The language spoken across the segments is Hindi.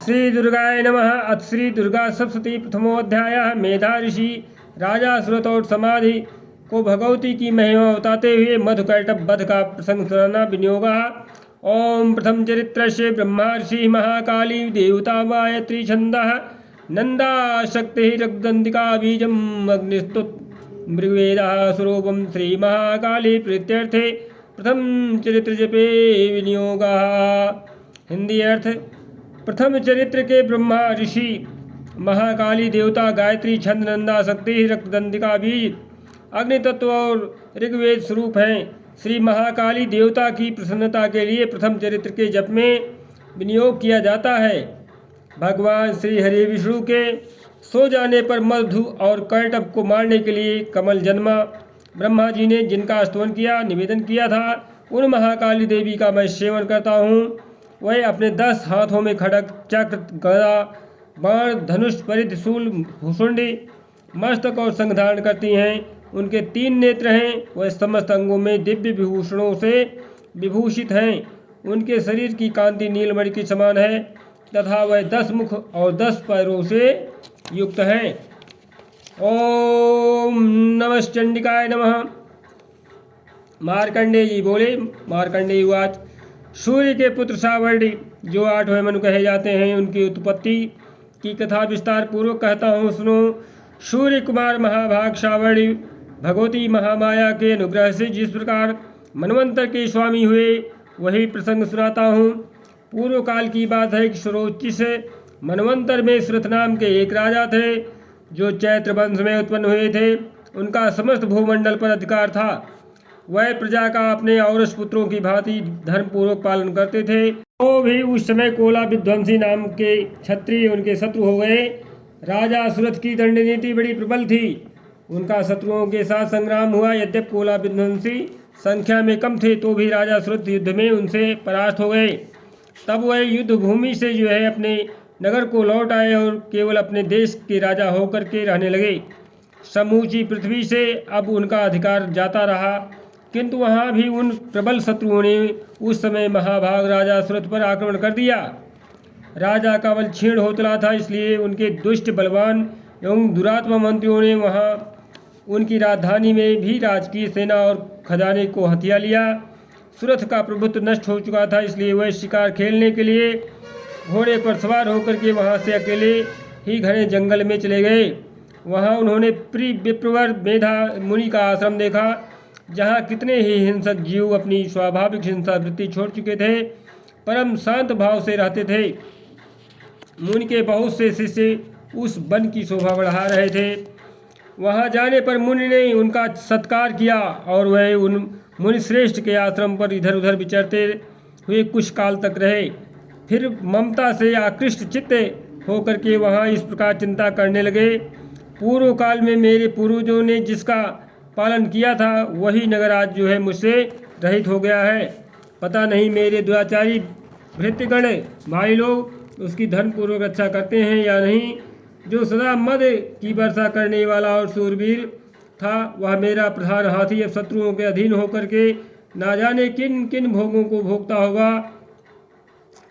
श्री दुर्गाय नमः। अथ श्री दुर्गा सप्तशती प्रथमोध्याय। मेधा ऋषि राजा सुरत और समाधि को भगवती की महिमा बताते हुए मधुकैटभ वध का प्रसंग सुनाना विनियोग। ओम प्रथम चरित्र से ब्रह्मा ऋषि महाकाली देवता गायत्री छंदः नंदा शक्ति रक्तदंतिका बीजम अग्निस्तुत मृगवेदा स्वरूपम श्री महाकाली प्रीत्यर्थे प्रथम चरित्र जपे विनियोग। हिंदी अर्थ। प्रथम चरित्र के ब्रह्मा ऋषि महाकाली देवता गायत्री छंद नंदा शक्ति रक्तदंतिका बीज अग्नि तत्व और ऋग्वेद स्वरूप हैं। श्री महाकाली देवता की प्रसन्नता के लिए प्रथम चरित्र के जप में विनियोग किया जाता है। भगवान श्री हरि विष्णु के सो जाने पर मधु और कैटभ को मारने के लिए कमल जन्मा। ब्रह्मा जी ने जिनका स्तवन किया निवेदन किया था उन महाकाली देवी का मैं सेवन करता हूँ। वह अपने 10 हाथों में खड़ग चक्र गदा बाण धनुष परिध शूल भूषुंडी मस्तक और संग धारण करती हैं। उनके 3 नेत्र हैं। वह समस्त अंगों में दिव्य विभूषणों से विभूषित हैं। उनके शरीर की कांति नीलमणि के समान है तथा वह 10 मुख और 10 पैरों से युक्त हैं। ओम नमश्चंडिकाय नमः। मार्कंडेय जी बोले। मार्कंडेय उवाच। सूर्य के पुत्र सावर्णी जो 8वें मनु कहे जाते हैं उनकी उत्पत्ति की कथा विस्तार पूर्वक कहता हूँ, सुनो। सूर्य कुमार महाभाग सावर्णी भगवती महामाया के अनुग्रह से जिस प्रकार मनवंतर के स्वामी हुए वही प्रसंग सुनाता हूँ। पूर्व काल की बात है कि सुरोचिष मनवंतर में सुरथ नाम के एक राजा थे जो चैत्र वंश में उत्पन्न हुए थे। उनका समस्त भूमंडल पर अधिकार था। वह प्रजा का अपने औरस पुत्रों की भांति धर्मपूर्वक पालन करते थे। वो भी उस समय कोला विध्वंसी नाम के क्षत्रिय उनके शत्रु हो गए। राजा सुरथ की दंड नीति बड़ी प्रबल थी। उनका शत्रुओं के साथ संग्राम हुआ। यद्यपि कोला विध्वंसी संख्या में कम थे तो भी राजा सुरथ युद्ध में उनसे परास्त हो गए। तब वह युद्ध भूमि से अपने नगर को लौट आए और केवल अपने देश के राजा होकर के रहने लगे। समूची पृथ्वी से अब उनका अधिकार जाता रहा, किंतु वहाँ भी उन प्रबल शत्रुओं ने उस समय महाभाग राजा सुरथ पर आक्रमण कर दिया। राजा का बल क्षीण हो चला था, इसलिए उनके दुष्ट बलवान एवं दुरात्मा मंत्रियों ने वहाँ उनकी राजधानी में भी राजकीय सेना और खजाने को हथिया लिया। सुरथ का प्रभुत्व नष्ट हो चुका था, इसलिए वह शिकार खेलने के लिए घोड़े पर सवार होकर के वहाँ से अकेले ही घने जंगल में चले गए। वहाँ उन्होंने विप्रवर मेधा मुनि का आश्रम देखा, जहाँ कितने ही हिंसक जीव अपनी स्वाभाविक हिंसा वृत्ति छोड़ चुके थे, परम शांत भाव से रहते थे। मुनि के बहुत से शिष्य उस वन की शोभा बढ़ा रहे थे। वहाँ जाने पर मुनि ने उनका सत्कार किया और वह उन मुनि श्रेष्ठ के आश्रम पर इधर उधर विचरते हुए कुछ काल तक रहे। फिर ममता से आकृष्ट चित्त होकर के वहाँ इस प्रकार चिंता करने लगे, पूर्व काल में मेरे पूर्वजों ने जिसका पालन किया था वही नगर आज मुझसे रहित हो गया है। पता नहीं मेरे दुराचारी भृत्यगण भाई लोग उसकी धनपूर्वक रक्षा करते हैं या नहीं। जो सदा मद की वर्षा करने वाला और शूरवीर था वह मेरा प्रधान हाथी अब शत्रुओं के अधीन होकर के ना जाने किन किन भोगों को भोगता होगा।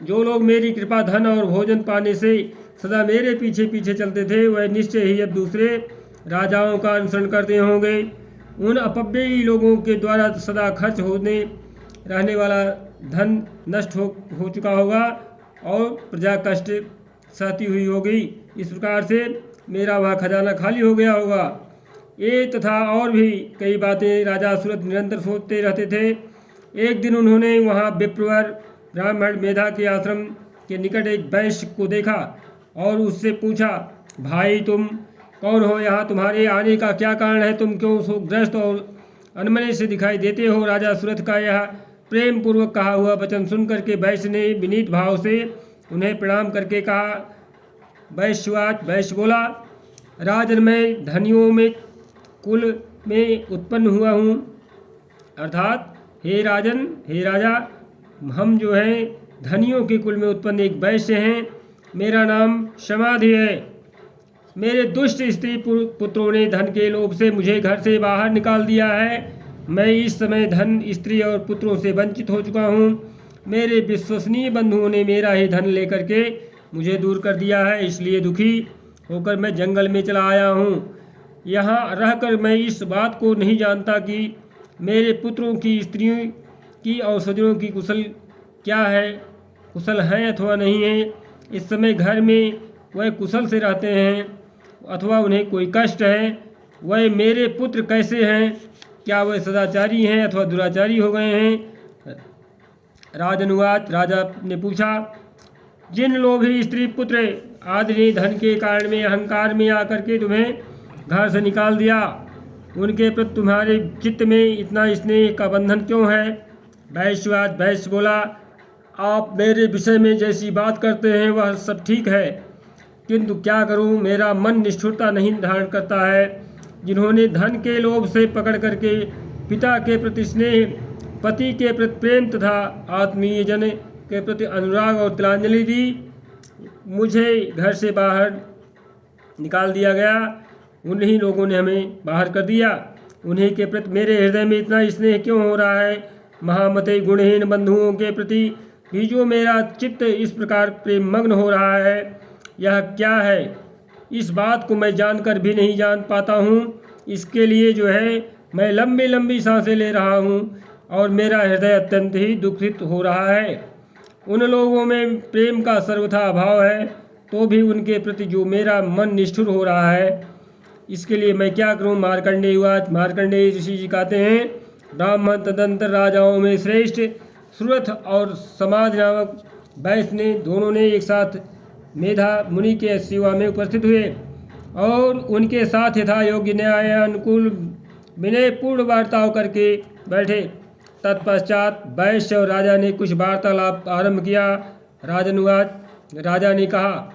जो लोग मेरी कृपा धन और भोजन पाने से सदा मेरे पीछे पीछे चलते थे वह निश्चय ही अब दूसरे राजाओं का अनुसरण करते होंगे। उन अपव्ययी लोगों के द्वारा सदा खर्च होने रहने वाला धन नष्ट हो चुका होगा और प्रजा कष्ट सहती हुई होगी। इस प्रकार से मेरा वह खजाना खाली हो गया होगा। ये तथा और भी कई बातें राजा सुरथ निरंतर सोचते रहते थे। एक दिन उन्होंने वहाँ विप्रवर ब्राह्मण मेधा के आश्रम के निकट एक वैश्य को देखा और उससे पूछा, भाई तुम कौन हो? यहाँ तुम्हारे आने का क्या कारण है? तुम क्यों शोकग्रस्त और अनमने से दिखाई देते हो? राजा सुरथ का यह प्रेम पूर्वक कहा हुआ वचन सुन करके वैश्य ने विनीत भाव से उन्हें प्रणाम करके कहा। वैश्य बोला, राजन मैं धनियों में कुल में उत्पन्न हुआ हूँ, अर्थात हे राजन हे राजा हम धनियों के कुल में उत्पन्न एक वैश्य हैं। मेरा नाम समाधि है। मेरे दुष्ट स्त्री पुत्रों ने धन के लोभ से मुझे घर से बाहर निकाल दिया है। मैं इस समय धन स्त्री और पुत्रों से वंचित हो चुका हूँ। मेरे विश्वसनीय बंधुओं ने मेरा ही धन लेकर के मुझे दूर कर दिया है, इसलिए दुखी होकर मैं जंगल में चला आया हूँ। यहाँ रहकर मैं इस बात को नहीं जानता कि मेरे पुत्रों की, स्त्रियों की और स्वजनों की कुशल हैं अथवा नहीं है। इस समय घर में वह कुशल से रहते हैं अथवा उन्हें कोई कष्ट है। वह मेरे पुत्र कैसे हैं, क्या वह सदाचारी हैं अथवा दुराचारी हो गए हैं। राजनुवाद, राजा ने पूछा, जिन लोभी स्त्री पुत्र आदि ने धन के कारण में अहंकार में आकर के तुम्हें घर से निकाल दिया, उनके प्रति तुम्हारे चित्त में इतना स्नेह का बंधन क्यों है। वैश्य बोला, आप मेरे विषय में जैसी बात करते हैं वह सब ठीक है, किंतु क्या करूं, मेरा मन निष्ठुरता नहीं धारण करता है। जिन्होंने धन के लोभ से पकड़ करके पिता के प्रति स्नेह, पति के प्रति प्रेम तथा आत्मीय जन के प्रति अनुराग और तिलांजलि दी, मुझे घर से बाहर निकाल दिया गया। उन्हीं लोगों ने हमें बाहर कर दिया। उन्हीं के प्रति मेरे हृदय में इतना स्नेह क्यों हो रहा है। महामते गुणहीन बंधुओं के प्रति भी जो मेरा चित्त इस प्रकार प्रेम मग्न हो रहा है, यह क्या है। इस बात को मैं जानकर भी नहीं जान पाता हूँ। इसके लिए जो है मैं लंबी लंबी सांसें ले रहा हूँ और मेरा हृदय अत्यंत ही दुखित हो रहा है। उन लोगों में प्रेम का सर्वथा अभाव है, तो भी उनके प्रति जो मेरा मन निष्ठुर हो रहा है, इसके लिए मैं क्या करूं। मार्कंडेय ऋषि जी कहते हैं, ब्राह्मण तदंतर राजाओं में श्रेष्ठ सुरथ और समाज नामक वैश्य ने दोनों ने एक साथ मेधा मुनि के सेवा में उपस्थित हुए और उनके साथ यथा योग्य न्याय अनुकूल विनयपूर्ण वार्ताओं करके बैठे। तत्पश्चात वैश्य और राजा ने कुछ वार्तालाप आरंभ किया। राजनुवाद, राजा ने कहा,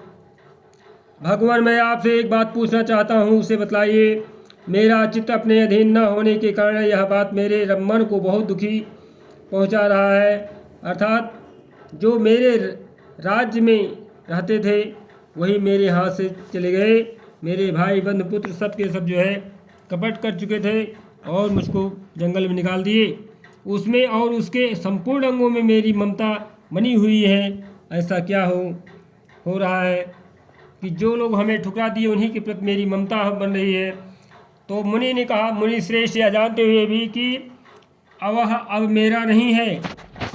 भगवान, मैं आपसे एक बात पूछना चाहता हूँ, उसे बतलाइए। मेरा चित्त अपने अधीन न होने के कारण यह बात मेरे मन को बहुत दुखी पहुँचा रहा है। अर्थात जो मेरे राज्य में रहते थे वही मेरे हाथ से चले गए। मेरे भाई बंधु पुत्र सब के सब जो है कपट कर चुके थे और मुझको जंगल में निकाल दिए। उसमें और उसके संपूर्ण अंगों में मेरी ममता बनी हुई है। ऐसा क्या हो रहा है कि जो लोग हमें ठुकरा दिए उन्हीं के प्रति मेरी ममता बन रही है। तो मुनि ने कहा, मुनि श्रेष्ठ, यह जानते हुए भी कि अब मेरा नहीं है,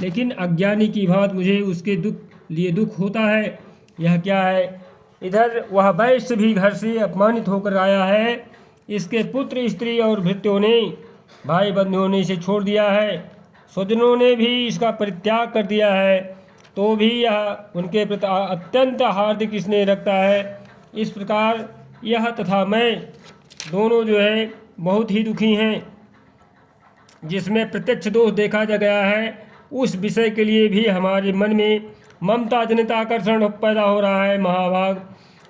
लेकिन अज्ञानी की भांति मुझे उसके लिए दुख होता है। यह क्या है। इधर वह वैश्य भी घर से अपमानित होकर आया है। इसके पुत्र, स्त्री और भृत्यों ने, भाई बंधुओं ने इसे छोड़ दिया है। स्वजनों ने भी इसका परित्याग कर दिया है, तो भी यह उनके प्रति अत्यंत हार्दिक स्नेह रखता है। इस प्रकार यह तथा मैं दोनों जो है बहुत ही दुखी हैं। जिसमें प्रत्यक्ष दोष देखा जा गया है, उस विषय के लिए भी हमारे मन में ममता जनित आकर्षण पैदा हो रहा है। महाभाग,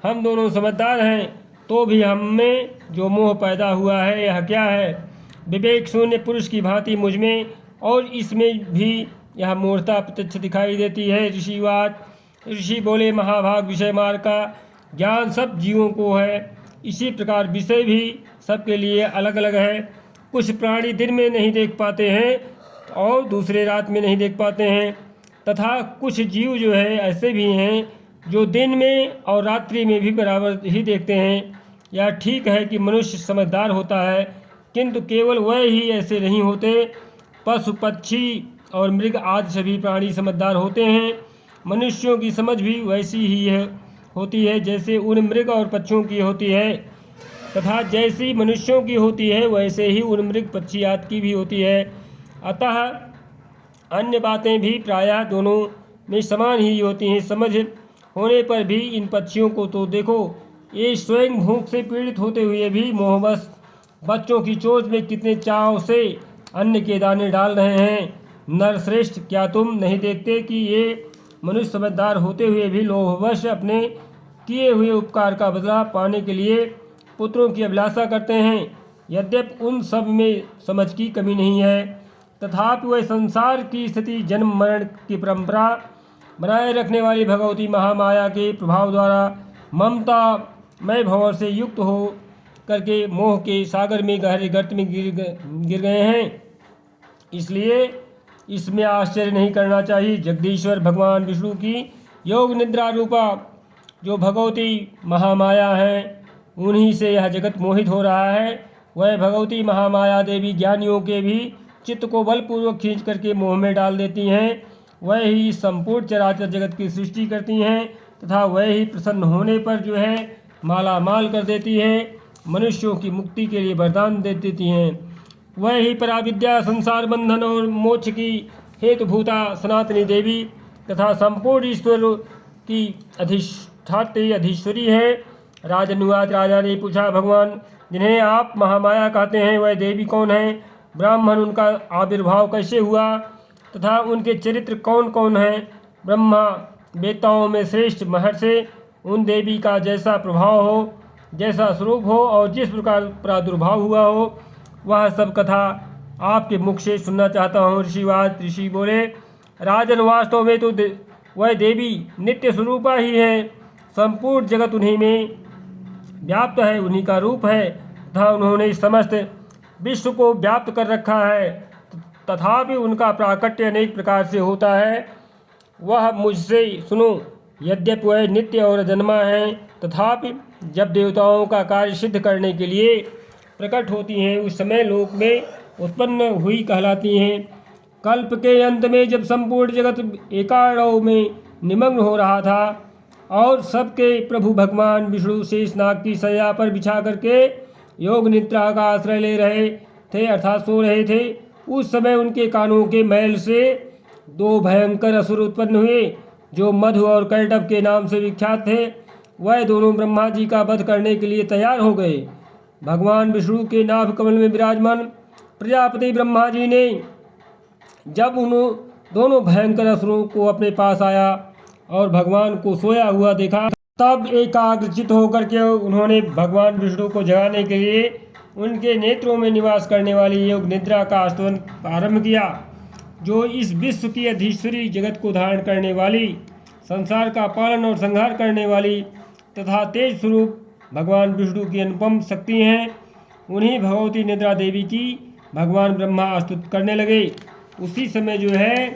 हम दोनों समझदार हैं, तो भी हम में जो मोह पैदा हुआ है, यह क्या है। विवेक शून्य पुरुष की भांति मुझ में और इसमें भी यह मूर्खता प्रत्यक्ष दिखाई देती है। ऋषि बोले, महाभाग, विषय मार्ग का ज्ञान सब जीवों को है, इसी प्रकार विषय भी सबके लिए अलग अलग है। कुछ प्राणी दिन में नहीं देख पाते हैं और दूसरे रात में नहीं देख पाते हैं, तथा कुछ जीव जो है ऐसे भी हैं जो दिन में और रात्रि में भी बराबर ही देखते हैं। यह ठीक है कि मनुष्य समझदार होता है, किंतु केवल वह ही ऐसे नहीं होते। पशु, पक्षी और मृग आदि सभी प्राणी समझदार होते हैं। मनुष्यों की समझ भी वैसी ही होती है जैसे उन मृग और पक्षियों की होती है, तथा जैसी मनुष्यों की होती है वैसे ही उन मृग, पक्षी आदि की भी होती है। अतः अन्य बातें भी प्रायः दोनों में समान ही होती हैं। समझ होने पर भी इन पक्षियों को तो देखो, ये स्वयं भूख से पीड़ित होते हुए भी मोहवश बच्चों की चोंच में कितने चाव से अन्न के दाने डाल रहे हैं। नरश्रेष्ठ, क्या तुम नहीं देखते कि ये मनुष्य समझदार होते हुए भी लोभवश अपने किए हुए उपकार का बदला पाने के लिए पुत्रों की अभिलाषा करते हैं। यद्यपि उन सब में समझ की कमी नहीं है, तथापि वह संसार की स्थिति, जन्म मरण की परंपरा बनाए रखने वाली भगवती महामाया के प्रभाव द्वारा ममता मय भंवर से युक्त हो करके मोह के सागर में गहरे गर्त में गिर गए हैं। इसलिए इसमें आश्चर्य नहीं करना चाहिए। जगदीश्वर भगवान विष्णु की योग निद्रा रूपा जो भगवती महामाया हैं उन्हीं से यह जगत मोहित हो रहा है। वह भगवती महामाया देवी ज्ञानियों के भी चित्त को बलपूर्वक खींच करके मोह में डाल देती हैं। वह ही संपूर्ण चराचर जगत की सृष्टि करती हैं तथा वह ही प्रसन्न होने पर जो है माला माल कर देती हैं, मनुष्यों की मुक्ति के लिए वरदान दे देती हैं। वह ही पराविद्या, संसार बंधन और मोक्ष की हेतुभूता सनातनी देवी तथा संपूर्ण ईश्वर की अधिष्ठात्री अधीश्वरी है। राजनुवाद, राजा ने पूछा, भगवान जिन्हें आप महामाया कहते हैं वह देवी कौन है? ब्राह्मण उनका आविर्भाव कैसे हुआ तथा उनके चरित्र कौन कौन हैं? ब्रह्मा वेताओं में श्रेष्ठ महर्षि, उन देवी का जैसा प्रभाव हो, जैसा स्वरूप हो और जिस प्रकार प्रादुर्भाव हुआ हो, वह सब कथा आपके मुख से सुनना चाहता हूँ। ऋषि बोले, राजन वास्तव में तो वह देवी नित्य स्वरूपा ही है। संपूर्ण जगत उन्हीं में व्याप्त है, उन्हीं का रूप है तथा उन्होंने समस्त विश्व को व्याप्त कर रखा है। तथापि उनका प्राकट्य अनेक प्रकार से होता है। वह मुझसे सुनो, यद्यपि वह नित्य और जन्मा है तथापि जब देवताओं का कार्य सिद्ध करने के लिए प्रकट होती हैं उस समय लोक में उत्पन्न हुई कहलाती हैं। कल्प के अंत में जब संपूर्ण जगत एकाड़व में निमग्न हो रहा था और सबके प्रभु भगवान विष्णु शेषनाग की शैया पर बिछा करके योग निद्रा का आश्रय ले रहे थे अर्थात सो रहे थे, उस समय उनके कानों के मैल से दो भयंकर असुर उत्पन्न हुए जो मधु और कैटभ के नाम से विख्यात थे। वह दोनों ब्रह्मा जी का वध करने के लिए तैयार हो गए। भगवान विष्णु के नाभ कमल में विराजमान प्रजापति ब्रह्मा जी ने जब उन दोनों भयंकर असुरों को अपने पास आया और भगवान को सोया हुआ देखा, तब एकाग्रचित होकर के उन्होंने भगवान विष्णु को जगाने के लिए उनके नेत्रों में निवास करने वाली योग निद्रा का आस्तवन आरंभ किया, जो इस विश्व की अधीश्वरी, जगत को धारण करने वाली, संसार का पालन और संहार करने वाली तथा तेज स्वरूप भगवान विष्णु की अनुपम शक्ति हैं। उन्हीं भगवती निद्रा देवी की भगवान ब्रह्मा स्तुति करने लगे। उसी समय जो है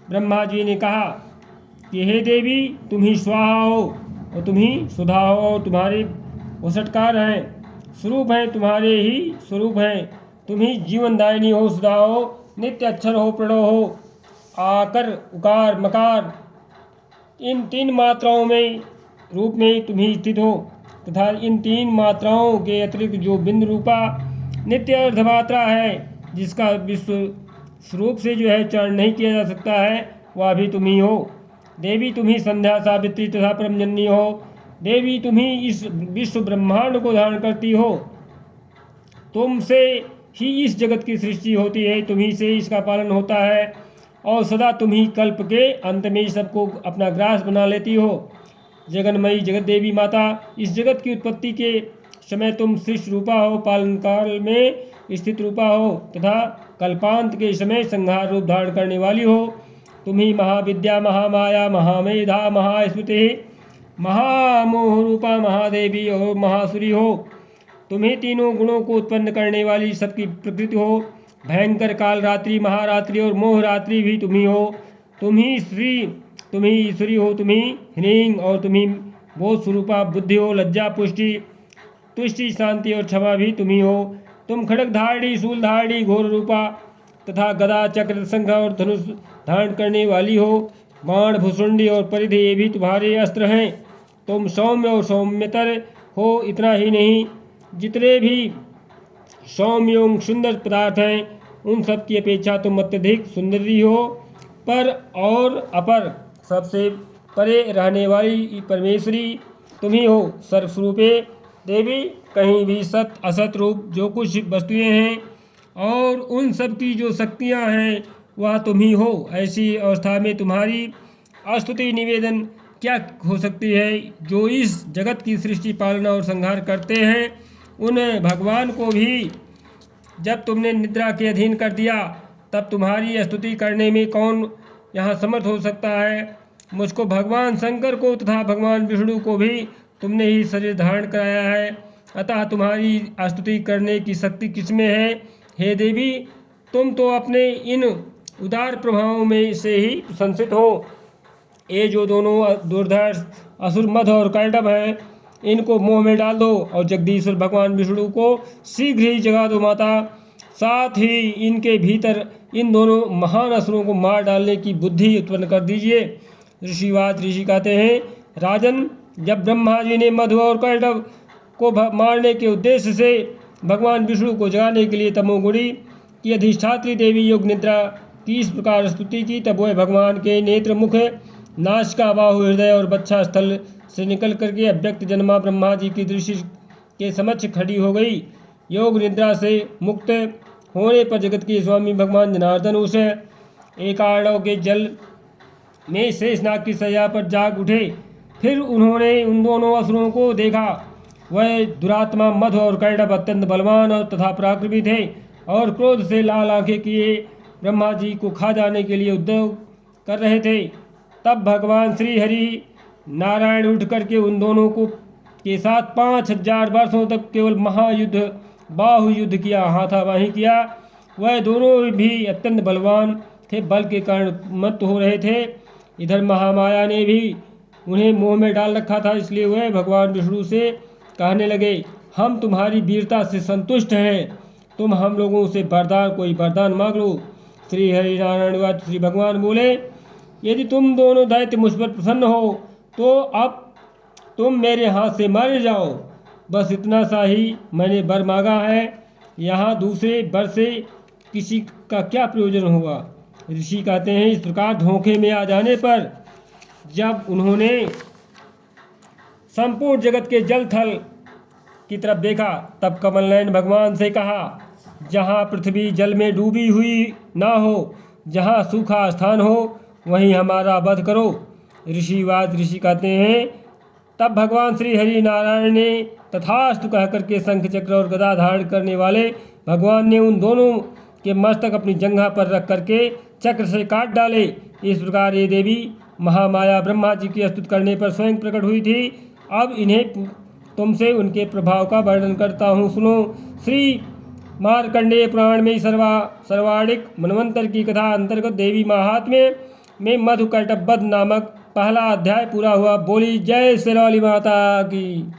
ब्रह्मा जी ने कहा कि हे देवी, तुम ही स्वाहा हो और तुम ही सुधा हो और तुम्हारे वसटकार हैं, स्वरूप हैं, तुम्हारे ही स्वरूप हैं, तुम ही जीवनदायिनी हो, सुधा हो, नित्य अक्षर हो, प्रणव हो, आकर, उकार, मकार, इन तीन मात्राओं में रूप में तुम ही स्थित हो तथा इन तीन मात्राओं के अतिरिक्त जो बिंदु रूपा नित्य अर्धमात्रा है जिसका विश्व स्वरूप से जो है चरण नहीं किया जा सकता है, वह भी तुम ही हो। देवी तुम ही संध्या, सावित्री तथा परमजननी हो। देवी तुम ही इस विश्व ब्रह्मांड को धारण करती हो। तुमसे ही इस जगत की सृष्टि होती है, तुम ही से इसका पालन होता है और सदा तुम ही कल्प के अंत में सबको अपना ग्रास बना लेती हो। जगन्मयी जगत देवी माता, इस जगत की उत्पत्ति के समय तुम सृष्टि रूपा हो, पालन काल में स्थित रूपा हो तथा कल्पांत के समय संहार रूप धारण करने वाली हो। तुम ही महाविद्या, महामाया, महामेधा, महास्मृति, महामोह रूपा महादेवी और महासुरी हो। तुम ही तीनों गुणों को उत्पन्न करने वाली सबकी प्रकृति हो। भयंकर काल रात्रि, महारात्रि और मोह रात्रि भी तुम ही हो। तुम ही श्री, तुम ही ईश्वरी हो। तुम ही ह्रीं और तुम ही बोध स्वरूपा बुद्धि हो। लज्जा, पुष्टि, तुष्टि, शांति और क्षमा भी तुम ही हो। तुम खड़ग धारणी, शूल धारणी, घोर रूपा तथा गदा, चक्र, शंख और धनुष धारण करने वाली हो। बाण, भुसुंडी और परिधि ये भी तुम्हारे अस्त्र हैं। तुम सौम्य और सौम्यतर हो। इतना ही नहीं, जितने भी सौम्य एवं सुंदर पदार्थ हैं उन सब की अपेक्षा तुम अत्यधिक सुंदरी हो। पर और अपर सबसे परे रहने वाली परमेश्वरी तुम ही हो। सर्वस्वरूपे देवी, कहीं भी सत असत रूप जो कुछ वस्तुएं हैं और उन सब की जो शक्तियां हैं वह तुम ही हो। ऐसी अवस्था में तुम्हारी स्तुति निवेदन क्या हो सकती है? जो इस जगत की सृष्टि, पालना और संहार करते हैं उन भगवान को भी जब तुमने निद्रा के अधीन कर दिया तब तुम्हारी स्तुति करने में कौन यहाँ समर्थ हो सकता है? मुझको भगवान शंकर को तथा भगवान विष्णु को भी तुमने ही शरीर धारण कराया है, अतः तुम्हारी स्तुति करने की शक्ति किसमें है? हे देवी, तुम तो अपने इन उदार प्रभावों में से ही प्रशंसित हो। ये जो दोनों दुर्धर्ष असुर मद और कैटभ हैं, इनको मोह में डाल दो और जगदीश्वर भगवान विष्णु को शीघ्र ही जगा दो माता। साथ ही इनके भीतर इन दोनों महान असुरों को मार डालने की बुद्धि उत्पन्न कर दीजिए। ऋषि कहते हैं, राजन, जब ब्रह्मा जी ने मधु और कैटभ को मारने के उद्देश्य से भगवान विष्णु को जगाने के लिए तमोगुणी की अधिष्ठात्री देवी योग निद्रा की इस प्रकार स्तुति की, तब वह भगवान के नेत्र, मुख, नासिका, बाहु, हृदय और बच्छा स्थल से निकल करके अव्यक्त जन्मा ब्रह्मा जी की दृष्टि के समक्ष खड़ी हो गई। योग निद्रा से मुक्त होने पर जगत के स्वामी भगवान जनार्दन उस एकाड़व के जल में शेषनाग की सैया पर जाग उठे। फिर उन्होंने उन दोनों असुरों को देखा। वह दुरात्मा मधु और कैटभ अत्यंत बलवान और तथा पराक्रमी थे और क्रोध से लाल आंखें किए ब्रह्मा जी को खा जाने के लिए उद्योग कर रहे थे। तब भगवान श्री हरि नारायण उठ करके उन दोनों को के साथ 5000 वर्षों तक केवल महायुद्ध, बाहु युद्ध किया, हाथापाई किया। वह दोनों भी अत्यंत बलवान थे, बल के कारण मत हो रहे थे। इधर महामाया ने भी उन्हें मोह में डाल रखा था, इसलिए वह भगवान विष्णु से कहने लगे, हम तुम्हारी वीरता से संतुष्ट हैं, तुम हम लोगों से कोई वरदान मांग लो। श्री हरि नारायण श्री भगवान बोले, यदि तुम दोनों दैत्य मुझ पर प्रसन्न हो तो अब तुम मेरे हाथ से मारे जाओ। बस इतना सा ही मैंने वर मांगा है, यहाँ दूसरे वर से किसी का क्या प्रयोजन होगा। ऋषि कहते हैं, इस प्रकार धोखे में आ जाने पर जब उन्होंने संपूर्ण जगत के जल थल की तरफ देखा, तब कमलनयन भगवान से कहा, जहाँ पृथ्वी जल में डूबी हुई ना हो, जहाँ सूखा स्थान हो, वहीं हमारा वध करो। ऋषि कहते हैं, तब भगवान श्री हरि नारायण ने तथास्तु कह करके शंख चक्र और गदा धारण करने वाले भगवान ने उन दोनों के मस्तक अपनी जंघा पर रख करके चक्र से काट डाले। इस प्रकार ये देवी महामाया ब्रह्मा जी की स्तुति करने पर स्वयं प्रकट हुई थी। अब इन्हें तुमसे उनके प्रभाव का वर्णन करता हूँ, सुनो। श्री मार्कंडेय पुराण में सर्वाधिक मनवंतर की कथा अंतर्गत देवी महात्म्य में मधु कैटभ वध नामक पहला अध्याय पूरा हुआ। बोली जय शेरावाली माता की।